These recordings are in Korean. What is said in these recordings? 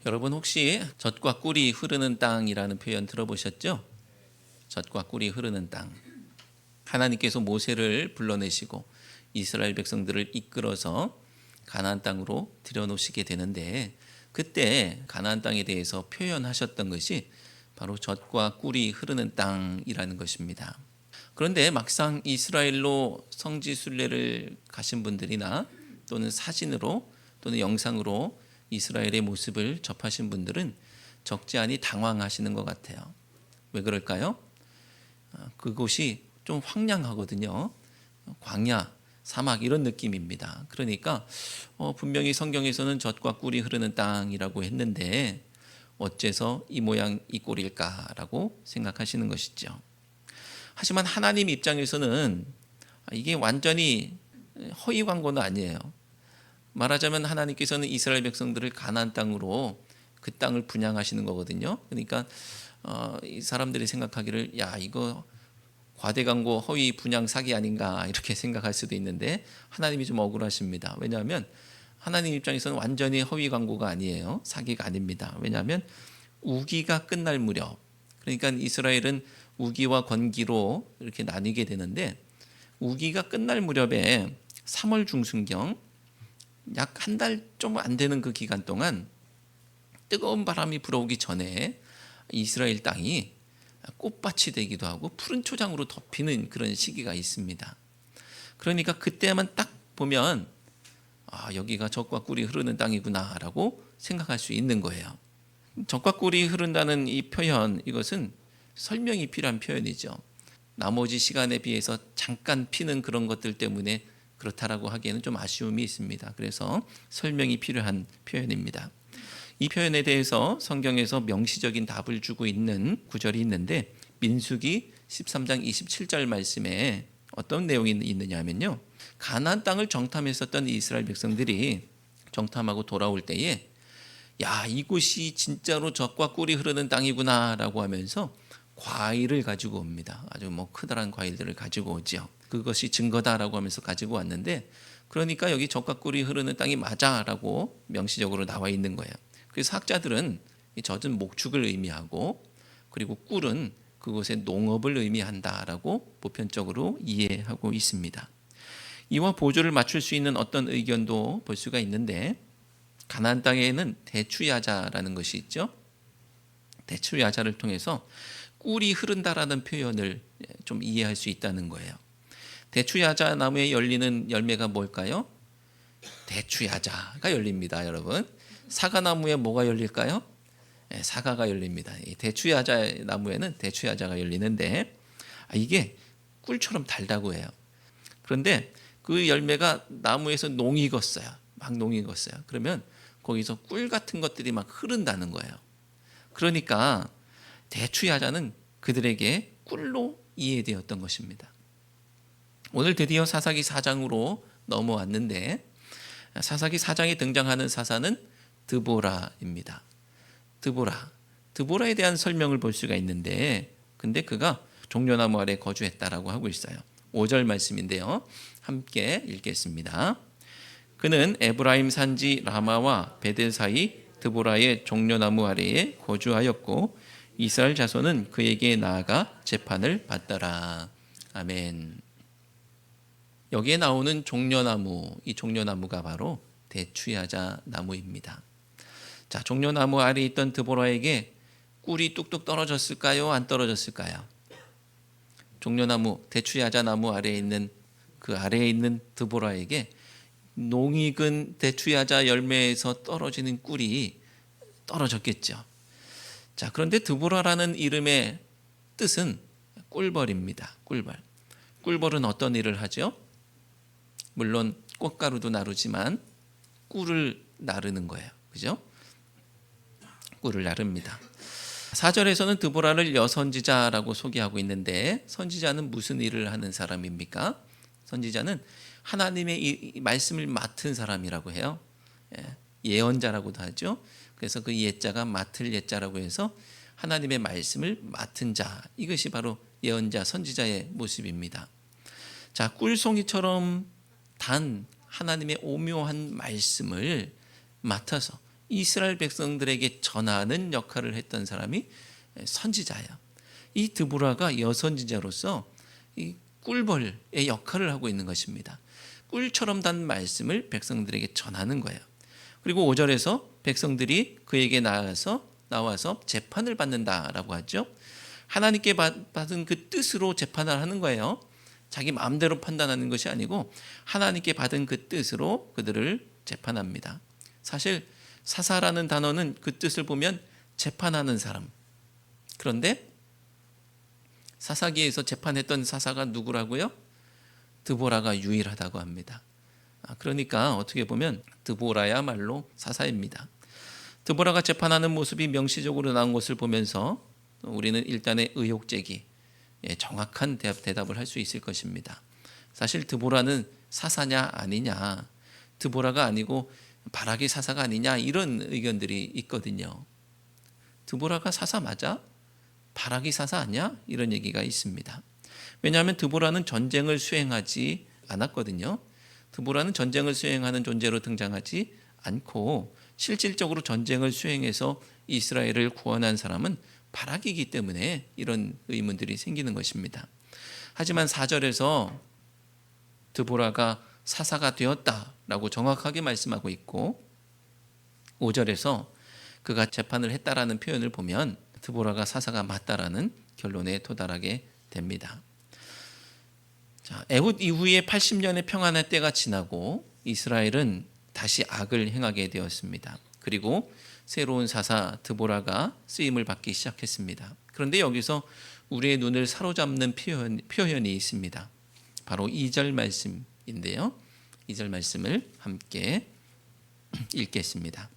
여러분 혹시 젖과 꿀이 흐르는 땅이라는 표현 들어보셨죠? 젖과 꿀이 흐르는 땅. 하나님께서 모세를 불러내시고 이스라엘 백성들을 이끌어서 가나안 땅으로 들여놓으시게 되는데, 그때 가나안 땅에 대해서 표현하셨던 것이 바로 젖과 꿀이 흐르는 땅이라는 것입니다. 그런데 막상 이스라엘로 성지 순례를 가신 분들이나 또는 사진으로 또는 영상으로 이스라엘의 모습을 접하신 분들은 적지 않이 당황하시는 것 같아요. 왜 그럴까요? 그곳이 좀 황량하거든요. 광야, 사막 이런 느낌입니다. 그러니까 분명히 성경에서는 젖과 꿀이 흐르는 땅이라고 했는데 어째서 이 모양 이 꼴일까라고 생각하시는 것이죠. 하지만 하나님 입장에서는 이게 완전히 허위 광고는 아니에요. 말하자면 하나님께서는 이스라엘 백성들을 가나안 땅으로 그 땅을 분양하시는 거거든요. 그러니까 이 사람들이 생각하기를 야 이거 과대 광고 허위 분양 사기 아닌가 이렇게 생각할 수도 있는데, 하나님이 좀 억울하십니다. 왜냐하면 하나님 입장에서는 완전히 허위 광고가 아니에요. 사기가 아닙니다. 왜냐하면 우기가 끝날 무렵, 그러니까 이스라엘은 우기와 건기로 이렇게 나뉘게 되는데, 우기가 끝날 무렵에 3월 중순경 약 한 달 좀 안 되는 그 기간 동안 뜨거운 바람이 불어오기 전에 이스라엘 땅이 꽃밭이 되기도 하고 푸른 초장으로 덮이는 그런 시기가 있습니다. 그러니까 그때만 딱 보면 여기가 젖과 꿀이 흐르는 땅이구나라고 생각할 수 있는 거예요. 젖과 꿀이 흐른다는 이 표현, 이것은 설명이 필요한 표현이죠. 나머지 시간에 비해서 잠깐 피는 그런 것들 때문에 그렇다라고 하기에는 좀 아쉬움이 있습니다. 그래서 설명이 필요한 표현입니다. 이 표현에 대해서 성경에서 명시적인 답을 주고 있는 구절이 있는데, 민수기 13장 27절 말씀에 어떤 내용이 있느냐 하면요, 가나안 땅을 정탐했었던 이스라엘 백성들이 정탐하고 돌아올 때에 야 이곳이 진짜로 젖과 꿀이 흐르는 땅이구나 라고 하면서 과일을 가지고 옵니다. 아주 커다란 과일들을 가지고 오죠. 그것이 증거다라고 하면서 가지고 왔는데, 그러니까 여기 젖과 꿀이 흐르는 땅이 맞아라고 명시적으로 나와 있는 거예요. 그래서 학자들은 이 젖은 목축을 의미하고, 그리고 꿀은 그곳의 농업을 의미한다라고 보편적으로 이해하고 있습니다. 이와 보조를 맞출 수 있는 어떤 의견도 볼 수가 있는데, 가나안 땅에는 대추야자라는 것이 있죠. 대추야자를 통해서 꿀이 흐른다라는 표현을 좀 이해할 수 있다는 거예요. 대추야자 나무에 열리는 열매가 뭘까요? 대추야자가 열립니다, 여러분. 사과나무에 뭐가 열릴까요? 사과가 열립니다. 이 대추야자 나무에는 대추야자가 열리는데, 이게 꿀처럼 달다고 해요. 그런데 그 열매가 나무에서 농이 익었어요. 막 농이 익었어요. 그러면 거기서 꿀 같은 것들이 막 흐른다는 거예요. 그러니까 대추야자는 그들에게 꿀로 이해되었던 것입니다. 오늘 드디어 사사기 4장으로 넘어왔는데, 사사기 4장에 등장하는 사사는 드보라입니다. 드보라에 대한 설명을 볼 수가 있는데, 근데 그가 종려나무 아래 거주했다라고 하고 있어요. 5절 말씀인데요, 함께 읽겠습니다. 그는 에브라임 산지 라마와 베델 사이 드보라의 종려나무 아래에 거주하였고 이스라엘 자손은 그에게 나아가 재판을 받더라. 아멘. 여기에 나오는 종려나무, 이 종려나무가 바로 대추야자 나무입니다. 자, 종려나무 아래에 있던 드보라에게 꿀이 뚝뚝 떨어졌을까요? 안 떨어졌을까요? 종려나무, 대추야자 나무 아래에 있는 그 아래에 있는 드보라에게 농익은 대추야자 열매에서 떨어지는 꿀이 떨어졌겠죠. 자, 그런데 드보라라는 이름의 뜻은 꿀벌입니다. 꿀벌은 어떤 일을 하죠? 물론 꽃가루도 나르지만 꿀을 나르는 거예요. 그죠? 꿀을 나릅니다. 4절에서는 드보라를 여선지자라고 소개하고 있는데, 선지자는 무슨 일을 하는 사람입니까? 선지자는 하나님의 이 말씀을 맡은 사람이라고 해요. 예언자라고도 하죠. 그래서 그 예자가 맡을 예자라고 해서 하나님의 말씀을 맡은 자, 이것이 바로 예언자, 선지자의 모습입니다. 자, 꿀송이처럼 단 하나님의 오묘한 말씀을 맡아서 이스라엘 백성들에게 전하는 역할을 했던 사람이 선지자예요. 이 드보라가 여선지자로서 이 꿀벌의 역할을 하고 있는 것입니다. 꿀처럼 단 말씀을 백성들에게 전하는 거예요. 그리고 5절에서 백성들이 그에게 나와서 재판을 받는다라고 하죠. 하나님께 받은 그 뜻으로 재판을 하는 거예요. 자기 마음대로 판단하는 것이 아니고 하나님께 받은 그 뜻으로 그들을 재판합니다. 사실 사사라는 단어는 그 뜻을 보면 재판하는 사람. 그런데 사사기에서 재판했던 사사가 누구라고요? 드보라가 유일하다고 합니다. 그러니까 어떻게 보면 드보라야말로 사사입니다. 드보라가 재판하는 모습이 명시적으로 나온 것을 보면서 우리는 일단의 의혹 제기, 정확한 대답을 할 수 있을 것입니다. 사실 드보라는 사사냐 아니냐, 드보라가 아니고 바락이 사사가 아니냐, 이런 의견들이 있거든요. 드보라가 사사 맞아? 바락이 사사 아니야? 이런 얘기가 있습니다. 왜냐하면 드보라는 전쟁을 수행하지 않았거든요. 드보라는 전쟁을 수행하는 존재로 등장하지 않고 실질적으로 전쟁을 수행해서 이스라엘을 구원한 사람은 바락이기 때문에 이런 의문들이 생기는 것입니다. 하지만 4절에서 드보라가 사사가 되었다라고 정확하게 말씀하고 있고 5절에서 그가 재판을 했다라는 표현을 보면 드보라가 사사가 맞다라는 결론에 도달하게 됩니다. 자, 에훗 이후에 80년의 평안의 때가 지나고 이스라엘은 다시 악을 행하게 되었습니다. 그리고 새로운 사사 드보라가 쓰임을 받기 시작했습니다. 그런데 여기서 우리의 눈을 사로잡는 표현이 있습니다. 바로 2절 말씀인데요. 2절 말씀을 함께 읽겠습니다.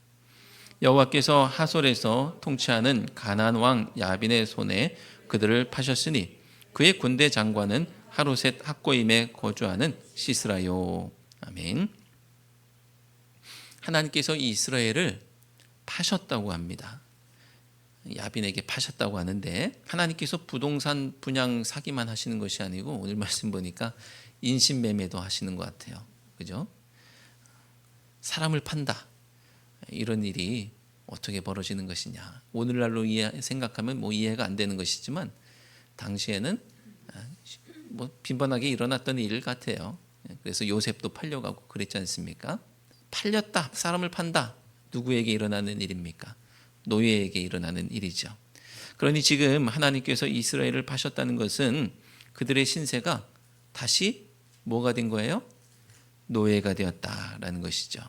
여호와께서 하솔에서 통치하는 가나안 왕 야빈의 손에 그들을 파셨으니 그의 군대 장관은 하루셋 학고임에 거주하는 시스라요. 아멘. 하나님께서 이스라엘을 파셨다고 합니다. 야빈에게 파셨다고 하는데 하나님께서 부동산 분양 사기만 하시는 것이 아니고 오늘 말씀 보니까 인신매매도 하시는 것 같아요. 그죠? 사람을 판다. 이런 일이 어떻게 벌어지는 것이냐. 오늘날로 생각하면 이해가 안 되는 것이지만 당시에는 빈번하게 일어났던 일 같아요. 그래서 요셉도 팔려가고 그랬지 않습니까? 팔렸다, 사람을 판다. 누구에게 일어나는 일입니까? 노예에게 일어나는 일이죠. 그러니 지금 하나님께서 이스라엘을 파셨다는 것은 그들의 신세가 다시 뭐가 된 거예요? 노예가 되었다라는 것이죠.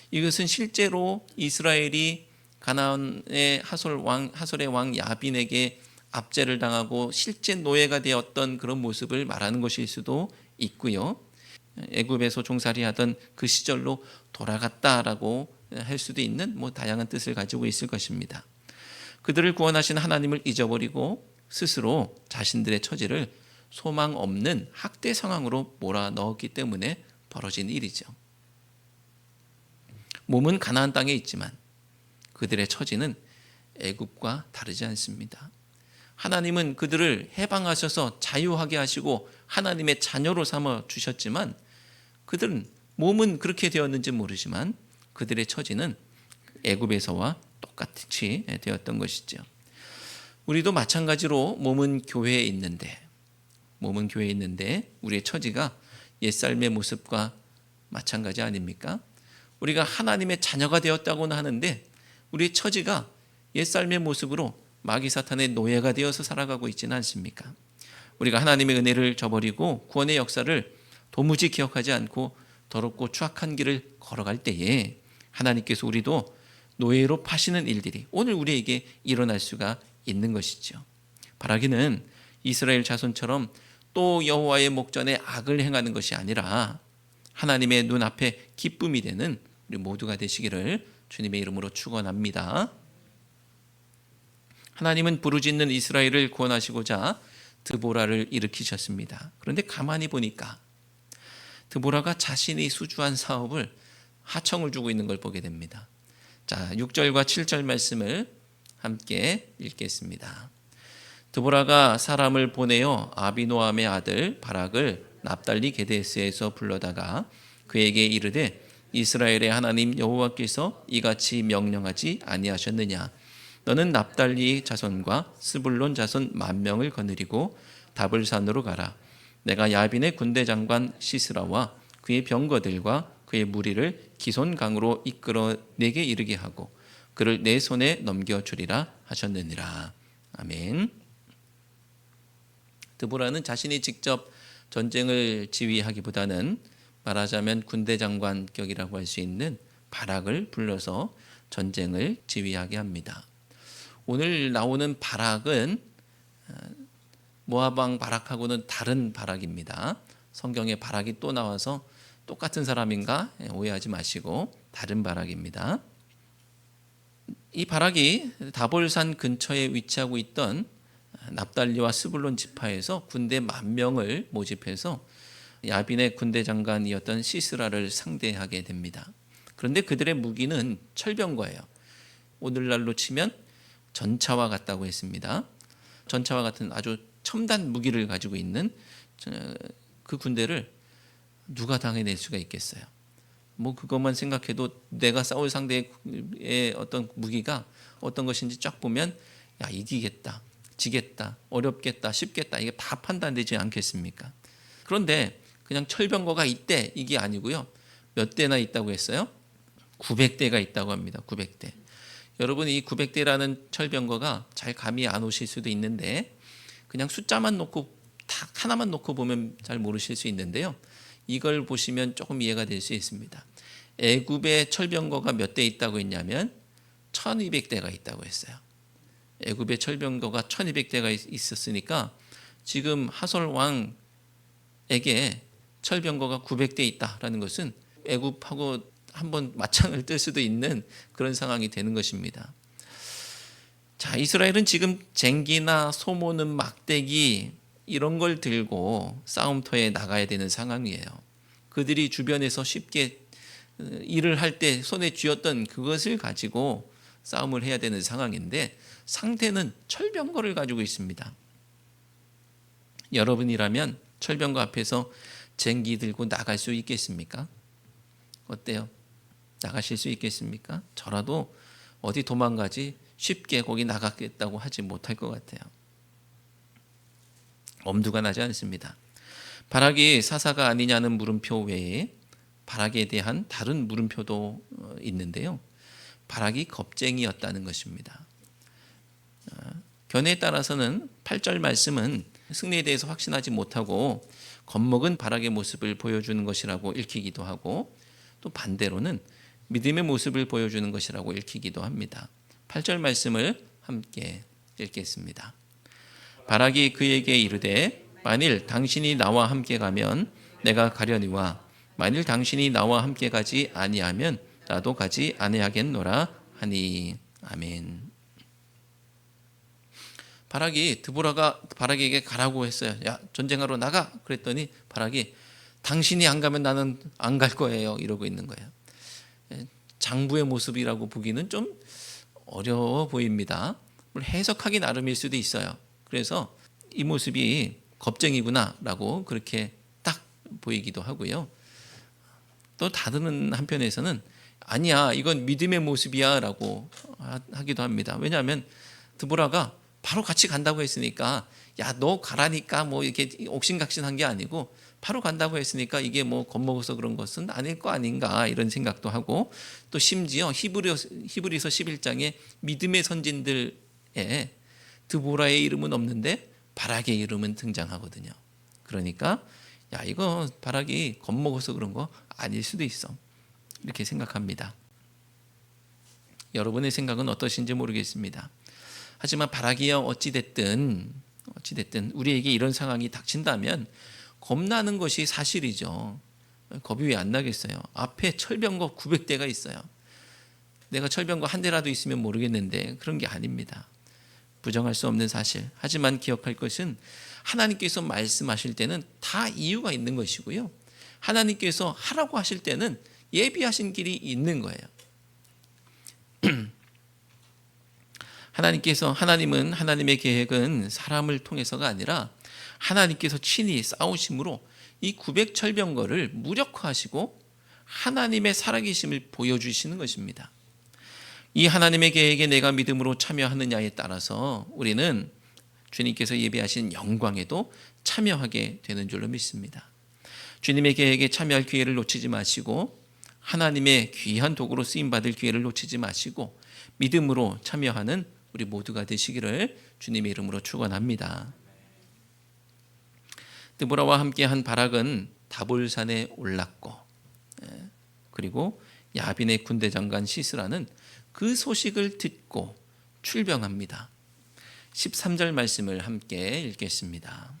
이것은 실제로 이스라엘이 가나안의 하솔의 왕 야빈에게 압제를 당하고 실제 노예가 되었던 그런 모습을 말하는 것일 수도 있고요. 애굽에서 종살이하던 그 시절로 돌아갔다라고 할 수도 있는 다양한 뜻을 가지고 있을 것입니다. 그들을 구원하신 하나님을 잊어버리고 스스로 자신들의 처지를 소망 없는 학대 상황으로 몰아넣었기 때문에 벌어진 일이죠. 몸은 가나안 땅에 있지만 그들의 처지는 애굽과 다르지 않습니다. 하나님은 그들을 해방하셔서 자유하게 하시고 하나님의 자녀로 삼아 주셨지만 그들은 몸은 그렇게 되었는지 모르지만 그들의 처지는 애굽에서와 똑같이 되었던 것이죠. 우리도 마찬가지로 몸은 교회에 있는데 우리의 처지가 옛삶의 모습과 마찬가지 아닙니까? 우리가 하나님의 자녀가 되었다고는 하는데 우리의 처지가 옛삶의 모습으로 마귀 사탄의 노예가 되어서 살아가고 있지는 않습니까? 우리가 하나님의 은혜를 저버리고 구원의 역사를 도무지 기억하지 않고 더럽고 추악한 길을 걸어갈 때에 하나님께서 우리도 노예로 파시는 일들이 오늘 우리에게 일어날 수가 있는 것이죠. 바라기는 이스라엘 자손처럼 또 여호와의 목전에 악을 행하는 것이 아니라 하나님의 눈앞에 기쁨이 되는 우리 모두가 되시기를 주님의 이름으로 축원합니다. 하나님은 부르짖는 이스라엘을 구원하시고자 드보라를 일으키셨습니다. 그런데 가만히 보니까 드보라가 자신이 수주한 사업을 하청을 주고 있는 걸 보게 됩니다. 자, 6절과 7절 말씀을 함께 읽겠습니다. 드보라가 사람을 보내어 아비노함의 아들 바락을 납달리 게데스에서 불러다가 그에게 이르되 이스라엘의 하나님 여호와께서 이같이 명령하지 아니하셨느냐. 너는 납달리 자손과 스불론 자손 10,000명을 거느리고 다볼산으로 가라. 내가 야빈의 군대 장관 시스라와 그의 병거들과 그의 무리를 기손강으로 이끌어 내게 이르게 하고 그를 내 손에 넘겨주리라 하셨느니라. 아멘. 드보라는 자신이 직접 전쟁을 지휘하기보다는 말하자면 군대 장관격이라고 할 수 있는 바락을 불러서 전쟁을 지휘하게 합니다. 오늘 나오는 바락은 모압 왕 바락하고는 다른 바락입니다. 성경에 바락이 또 나와서 똑같은 사람인가 오해하지 마시고 다른 바락입니다. 이 바락이 다볼산 근처에 위치하고 있던 납달리와 스불론 지파에서 군대 10,000명을 모집해서 야빈의 군대 장관이었던 시스라를 상대하게 됩니다. 그런데 그들의 무기는 철병거예요. 오늘날로 치면 전차와 같다고 했습니다. 전차와 같은 아주 첨단 무기를 가지고 있는 그 군대를 누가 당해낼 수가 있겠어요? 뭐 그것만 생각해도 내가 싸울 상대의 어떤 무기가 어떤 것인지 쫙 보면 야 이기겠다, 지겠다, 어렵겠다, 쉽겠다 이게 다 판단되지 않겠습니까? 그런데 그냥 철병거가 있대 이게 아니고요. 몇 대나 있다고 했어요? 900대가 있다고 합니다. 900대. 여러분 이 900대라는 철병거가 잘 감이 안 오실 수도 있는데 그냥 숫자만 놓고 딱 하나만 놓고 보면 잘 모르실 수 있는데요. 이걸 보시면 조금 이해가 될 수 있습니다. 애굽의 철병거가 몇 대 있다고 했냐면 1200대가 있다고 했어요. 애굽의 철병거가 1200대가 있었으니까 지금 하솔 왕에게 철병거가 900대 있다라는 것은 애굽하고 한번 맞짱을 뜰 수도 있는 그런 상황이 되는 것입니다. 자, 이스라엘은 지금 쟁기나 소모는 막대기 이런 걸 들고 싸움터에 나가야 되는 상황이에요. 그들이 주변에서 쉽게 일을 할 때 손에 쥐었던 그것을 가지고 싸움을 해야 되는 상황인데 상대는 철병거를 가지고 있습니다. 여러분이라면 철병거 앞에서 쟁기 들고 나갈 수 있겠습니까? 어때요? 나가실 수 있겠습니까? 저라도 어디 도망가지 쉽게 거기 나가겠다고 하지 못할 것 같아요. 엄두가 나지 않습니다. 바락이 사사가 아니냐는 물음표 외에 바락에 대한 다른 물음표도 있는데요. 바락이 겁쟁이였다는 것입니다. 견해에 따라서는 8절 말씀은 승리에 대해서 확신하지 못하고 겁먹은 바락의 모습을 보여주는 것이라고 읽히기도 하고 또 반대로는 믿음의 모습을 보여주는 것이라고 읽히기도 합니다. 8절 말씀을 함께 읽겠습니다. 바락이 그에게 이르되 만일 당신이 나와 함께 가면 내가 가려니와 만일 당신이 나와 함께 가지 아니하면 나도 가지 아니하겠노라 하니. 아멘. 바락이 드보라가 바락에게 가라고 했어요. 야 전쟁하러 나가 그랬더니 바락이 당신이 안 가면 나는 안 갈 거예요 이러고 있는 거예요. 장부의 모습이라고 보기는 좀 어려워 보입니다. 해석하기 나름일 수도 있어요. 그래서 이 모습이 겁쟁이구나라고 그렇게 딱 보이기도 하고요. 또 다른 한편에서는 아니야 이건 믿음의 모습이야라고 하기도 합니다. 왜냐하면 드보라가 바로 같이 간다고 했으니까 야 너 가라니까 뭐 이렇게 옥신각신한 게 아니고 바로 간다고 했으니까 이게 뭐 겁먹어서 그런 것은 아닐 거 아닌가 이런 생각도 하고 또 심지어 히브리서 11장에 믿음의 선진들에 드보라의 이름은 없는데 바락의 이름은 등장하거든요. 그러니까 야 이거 바락이 겁먹어서 그런 거 아닐 수도 있어 이렇게 생각합니다. 여러분의 생각은 어떠신지 모르겠습니다. 하지만 바락이여 어찌됐든 우리에게 이런 상황이 닥친다면 겁나는 것이 사실이죠. 겁이 왜 안 나겠어요? 앞에 철병거 900대가 있어요. 내가 철병거 한 대라도 있으면 모르겠는데 그런 게 아닙니다. 부정할 수 없는 사실. 하지만 기억할 것은 하나님께서 말씀하실 때는 다 이유가 있는 것이고요. 하나님께서 하라고 하실 때는 예비하신 길이 있는 거예요. 하나님은 하나님의 계획은 사람을 통해서가 아니라 하나님께서 친히 싸우심으로 이 900철병거를 무력화하시고 하나님의 살아계심을 보여주시는 것입니다. 이 하나님의 계획에 내가 믿음으로 참여하느냐에 따라서 우리는 주님께서 예비하신 영광에도 참여하게 되는 줄로 믿습니다. 주님의 계획에 참여할 기회를 놓치지 마시고 하나님의 귀한 도구로 쓰임받을 기회를 놓치지 마시고 믿음으로 참여하는 우리 모두가 되시기를 주님의 이름으로 축원합니다. 드보라와 함께한 바락은 다볼산에 올랐고 그리고 야빈의 군대 장관 시스라는 그 소식을 듣고 출병합니다. 13절 말씀을 함께 읽겠습니다.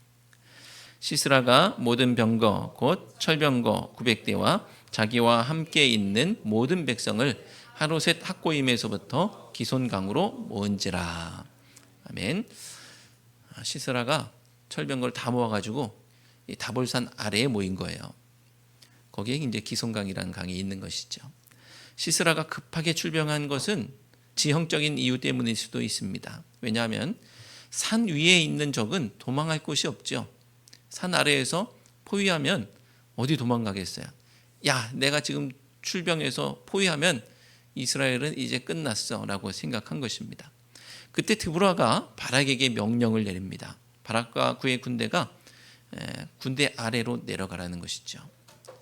시스라가 모든 병거 곧 철병거 900대와 자기와 함께 있는 모든 백성을 하로셋 학고임에서부터 기손강으로 모은지라. 아멘. 시스라가 철병거를 다 모아가지고 이 다볼산 아래에 모인 거예요. 거기에 이제 기손강이라는 강이 있는 것이죠. 시스라가 급하게 출병한 것은 지형적인 이유 때문일 수도 있습니다. 왜냐하면 산 위에 있는 적은 도망할 곳이 없죠. 산 아래에서 포위하면 어디 도망가겠어요? 야, 내가 지금 출병해서 포위하면 이스라엘은 이제 끝났어 라고 생각한 것입니다. 그때 드보라가 바락에게 명령을 내립니다. 바락과 그의 군대가 군대 아래로 내려가라는 것이죠.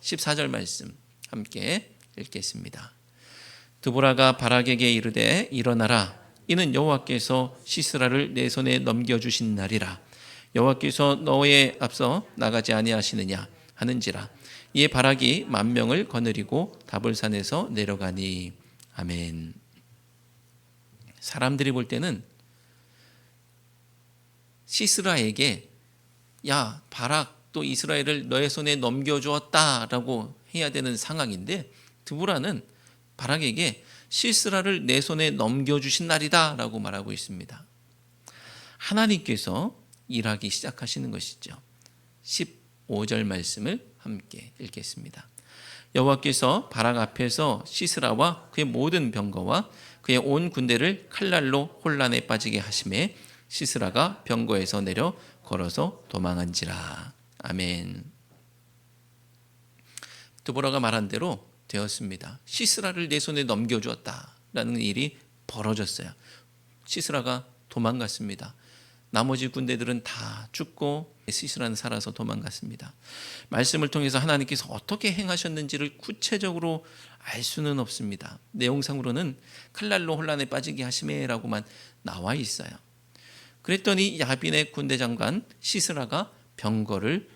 14절 말씀 함께 읽겠습니다. 드보라가 바락에게 이르되 일어나라. 이는 여호와께서 시스라를 내 손에 넘겨주신 날이라. 여호와께서 너의 앞서 나가지 아니하시느냐 하는지라. 이에 바락이 10,000명을 거느리고 다볼산에서 내려가니. 아멘. 사람들이 볼 때는 시스라에게 야, 바락 또 이스라엘을 너의 손에 넘겨주었다라고 해야 되는 상황인데 드보라는 바락에게 시스라를 내 손에 넘겨주신 날이다 라고 말하고 있습니다. 하나님께서 일하기 시작하시는 것이죠. 15절 말씀을 함께 읽겠습니다. 여호와께서 바락 앞에서 시스라와 그의 모든 병거와 그의 온 군대를 칼날로 혼란에 빠지게 하심에 시스라가 병거에서 내려 걸어서 도망한지라. 아멘. 드보라가 말한 대로 되었습니다. 시스라를 내 손에 넘겨주었다라는 일이 벌어졌어요. 시스라가 도망갔습니다. 나머지 군대들은 다 죽고 시스라는 살아서 도망갔습니다. 말씀을 통해서 하나님께서 어떻게 행하셨는지를 구체적으로 알 수는 없습니다. 내용상으로는 칼날로 혼란에 빠지게 하심에라고만 나와 있어요. 그랬더니 야빈의 군대 장관 시스라가 병거를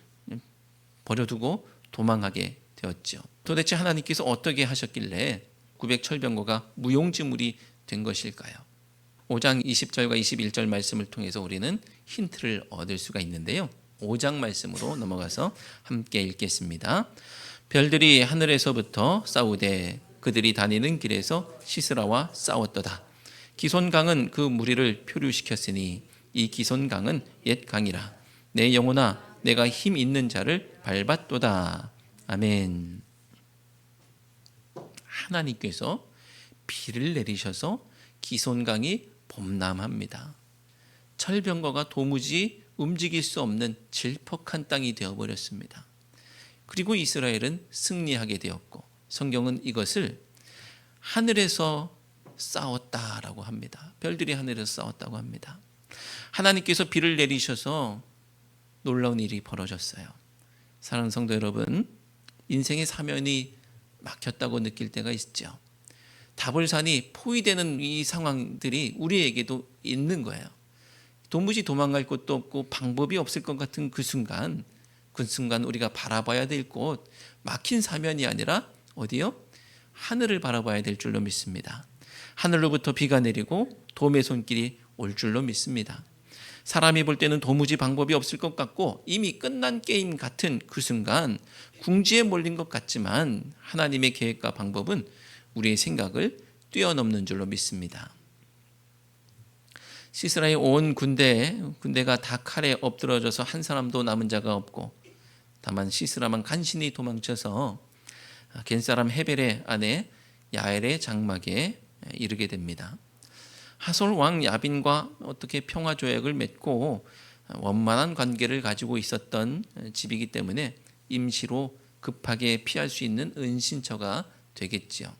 버려두고 도망하게 되었죠. 도대체 하나님께서 어떻게 하셨길래 900철병거가 무용지물이 된 것일까요? 5장 20절과 21절 말씀을 통해서 우리는 힌트를 얻을 수가 있는데요. 5장 말씀으로 넘어가서 함께 읽겠습니다. 별들이 하늘에서부터 싸우되 그들이 다니는 길에서 시스라와 싸웠도다. 기손강은 그 무리를 표류시켰으니 이 기손강은 옛 강이라. 내 영혼아 내가 힘 있는 자를 밟았도다. 아멘. 하나님께서 비를 내리셔서 기손강이 범람합니다. 철병거가 도무지 움직일 수 없는 질퍽한 땅이 되어버렸습니다. 그리고 이스라엘은 승리하게 되었고 성경은 이것을 하늘에서 싸웠다라고 합니다. 별들이 하늘에서 싸웠다고 합니다. 하나님께서 비를 내리셔서 놀라운 일이 벌어졌어요. 사랑하는 성도 여러분, 인생의 사면이 막혔다고 느낄 때가 있죠. 다볼산이 포위되는 이 상황들이 우리에게도 있는 거예요. 도무지 도망갈 곳도 없고 방법이 없을 것 같은 그 순간 우리가 바라봐야 될 곳, 막힌 사면이 아니라 어디요? 하늘을 바라봐야 될 줄로 믿습니다. 하늘로부터 비가 내리고 도움의 손길이 올 줄로 믿습니다. 사람이 볼 때는 도무지 방법이 없을 것 같고 이미 끝난 게임 같은 그 순간 궁지에 몰린 것 같지만 하나님의 계획과 방법은 우리의 생각을 뛰어넘는 줄로 믿습니다. 시스라의 온 군대가 다 칼에 엎드러져서 한 사람도 남은 자가 없고 다만 시스라만 간신히 도망쳐서 겐사람 헤벨의 아내 야엘의 장막에 이르게 됩니다. 하솔 왕 야빈과 어떻게 평화 조약을 맺고 원만한 관계를 가지고 있었던 집이기 때문에 임시로 급하게 피할 수 있는 은신처가 되겠지요.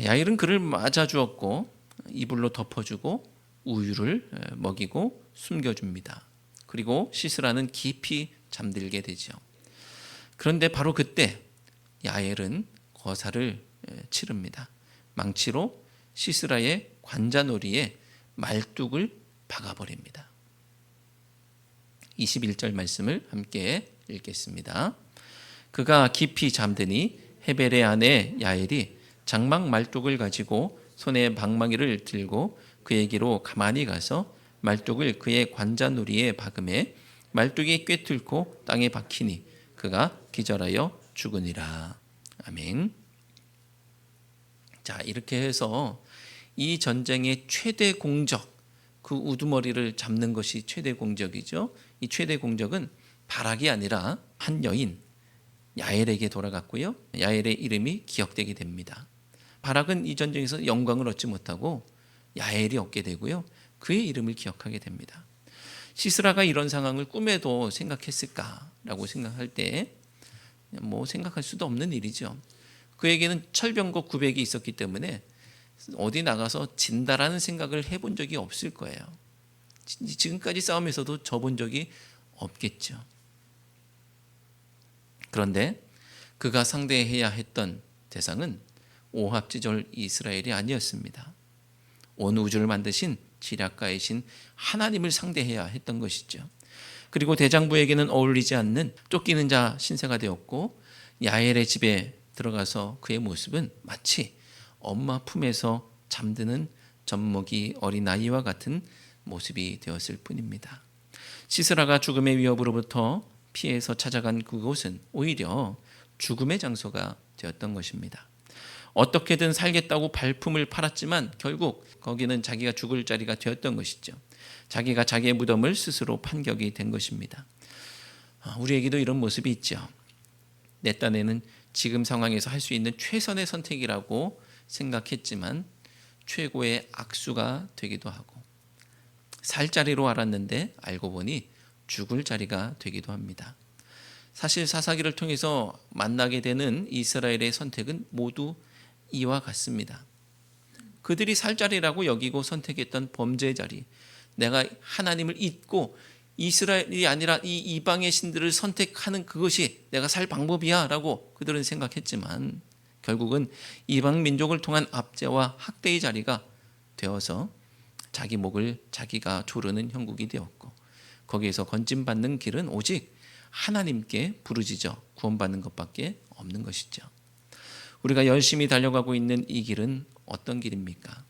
야일은 그를 맞아 주었고 이불로 덮어주고 우유를 먹이고 숨겨줍니다. 그리고 시스라는 깊이 잠들게 되죠. 그런데 바로 그때 야엘은 거사를 치릅니다. 망치로 시스라의 관자놀이에 말뚝을 박아버립니다. 21절 말씀을 함께 읽겠습니다. 그가 깊이 잠드니 헤벨의 아내 야엘이 장막 말뚝을 가지고 손에 방망이를 들고 그에게로 가만히 가서 말뚝을 그의 관자놀이에 박음에 말뚝이 꿰뚫고 땅에 박히니 그가 기절하여 죽으니라. 아멘. 자, 이렇게 해서 이 전쟁의 최대 공적, 그 우두머리를 잡는 것이 최대 공적이죠. 이 최대 공적은 바락이 아니라 한 여인 야엘에게 돌아갔고요. 야엘의 이름이 기억되게 됩니다. 바락은 이 전쟁에서 영광을 얻지 못하고 야엘이 얻게 되고요. 그의 이름을 기억하게 됩니다. 시스라가 이런 상황을 꿈에도 생각했을까라고 생각할 때 생각할 수도 없는 일이죠. 그에게는 철병거 900이 있었기 때문에 어디 나가서 진다라는 생각을 해본 적이 없을 거예요. 지금까지 싸움에서도 져본 적이 없겠죠. 그런데 그가 상대해야 했던 대상은 오합지졸 이스라엘이 아니었습니다. 온 우주를 만드신 지략가이신 하나님을 상대해야 했던 것이죠. 그리고 대장부에게는 어울리지 않는 쫓기는 자 신세가 되었고 야엘의 집에 들어가서 그의 모습은 마치 엄마 품에서 잠드는 젖먹이 어린아이와 같은 모습이 되었을 뿐입니다. 시스라가 죽음의 위협으로부터 피해서 찾아간 그곳은 오히려 죽음의 장소가 되었던 것입니다. 어떻게든 살겠다고 발품을 팔았지만 결국 거기는 자기가 죽을 자리가 되었던 것이죠. 자기가 자기의 무덤을 스스로 판격이 된 것입니다. 우리에게도 이런 모습이 있죠. 내 딴에는 지금 상황에서 할 수 있는 최선의 선택이라고 생각했지만 최고의 악수가 되기도 하고 살 자리로 알았는데 알고 보니 죽을 자리가 되기도 합니다. 사실 사사기를 통해서 만나게 되는 이스라엘의 선택은 모두 이와 같습니다. 그들이 살 자리라고 여기고 선택했던 범죄의 자리, 내가 하나님을 잊고 이스라엘이 아니라 이 이방의 신들을 선택하는 그것이 내가 살 방법이야 라고 그들은 생각했지만 결국은 이방 민족을 통한 압제와 학대의 자리가 되어서 자기 목을 자기가 조르는 형국이 되었고 거기에서 건짐받는 길은 오직 하나님께 부르짖어 구원받는 것밖에 없는 것이죠. 우리가 열심히 달려가고 있는 이 길은 어떤 길입니까?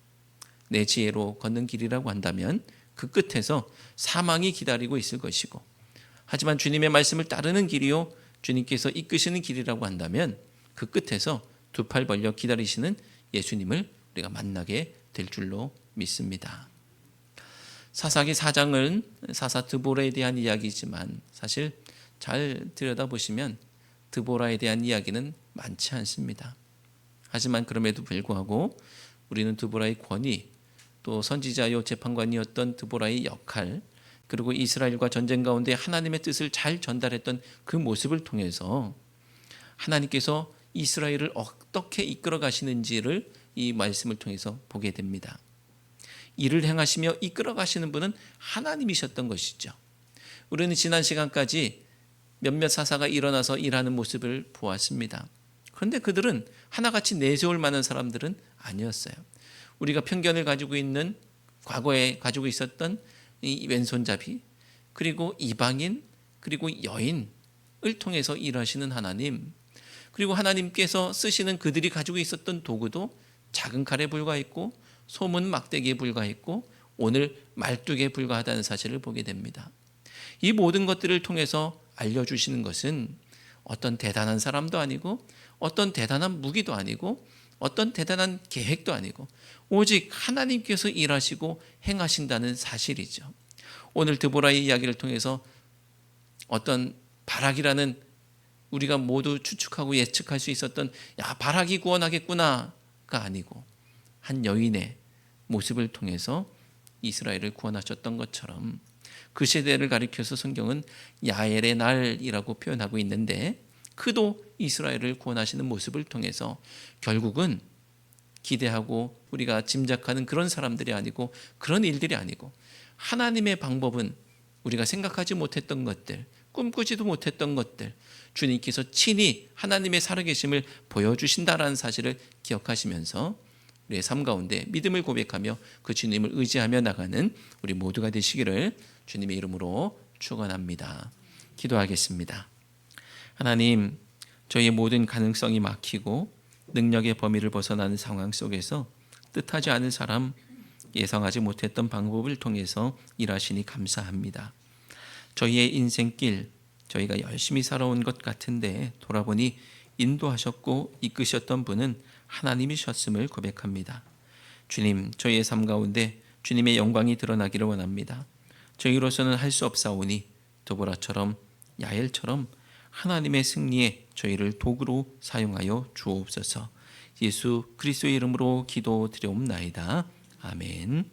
내 지혜로 걷는 길이라고 한다면 그 끝에서 사망이 기다리고 있을 것이고 하지만 주님의 말씀을 따르는 길이요 주님께서 이끄시는 길이라고 한다면 그 끝에서 두 팔 벌려 기다리시는 예수님을 우리가 만나게 될 줄로 믿습니다. 사사기 4장은 사사 드보라에 대한 이야기지만 사실 잘 들여다보시면 드보라에 대한 이야기는 많지 않습니다. 하지만 그럼에도 불구하고 우리는 드보라의 권위, 또 선지자요 재판관이었던 드보라의 역할, 그리고 이스라엘과 전쟁 가운데 하나님의 뜻을 잘 전달했던 그 모습을 통해서 하나님께서 이스라엘을 어떻게 이끌어 가시는지를 이 말씀을 통해서 보게 됩니다. 일을 행하시며 이끌어 가시는 분은 하나님이셨던 것이죠. 우리는 지난 시간까지 몇몇 사사가 일어나서 일하는 모습을 보았습니다. 그런데 그들은 하나같이 내세울 만한 사람들은 아니었어요. 우리가 편견을 가지고 있는 과거에 가지고 있었던 이 왼손잡이, 그리고 이방인, 그리고 여인을 통해서 일하시는 하나님, 그리고 하나님께서 쓰시는 그들이 가지고 있었던 도구도 작은 칼에 불과했고 소문 막대기에 불과했고 오늘 말뚝에 불과하다는 사실을 보게 됩니다. 이 모든 것들을 통해서 알려주시는 것은 어떤 대단한 사람도 아니고 어떤 대단한 무기도 아니고 어떤 대단한 계획도 아니고 오직 하나님께서 일하시고 행하신다는 사실이죠. 오늘 드보라의 이야기를 통해서 어떤 바락이라는 우리가 모두 추측하고 예측할 수 있었던 바락이 구원하겠구나가 아니고 한 여인의 모습을 통해서 이스라엘을 구원하셨던 것처럼 그 시대를 가리켜서 성경은 야엘의 날이라고 표현하고 있는데, 그도 이스라엘을 구원하시는 모습을 통해서 결국은 기대하고 우리가 짐작하는 그런 사람들이 아니고, 그런 일들이 아니고, 하나님의 방법은 우리가 생각하지 못했던 것들, 꿈꾸지도 못했던 것들, 주님께서 친히 하나님의 살아계심을 보여주신다라는 사실을 기억하시면서 우리의 삶 가운데 믿음을 고백하며 그 주님을 의지하며 나가는 우리 모두가 되시기를 주님의 이름으로 축원합니다. 기도하겠습니다. 하나님, 저희의 모든 가능성이 막히고 능력의 범위를 벗어나는 상황 속에서 뜻하지 않은 사람, 예상하지 못했던 방법을 통해서 일하시니 감사합니다. 저희의 인생길, 저희가 열심히 살아온 것 같은데 돌아보니 인도하셨고 이끄셨던 분은 하나님이셨음을 고백합니다. 주님, 저희의 삶 가운데 주님의 영광이 드러나기를 원합니다. 저희로서는 할 수 없사오니 도보라처럼, 야엘처럼 하나님의 승리에 저희를 도구로 사용하여 주옵소서. 예수 그리스도의 이름으로 기도드려옵나이다. 아멘.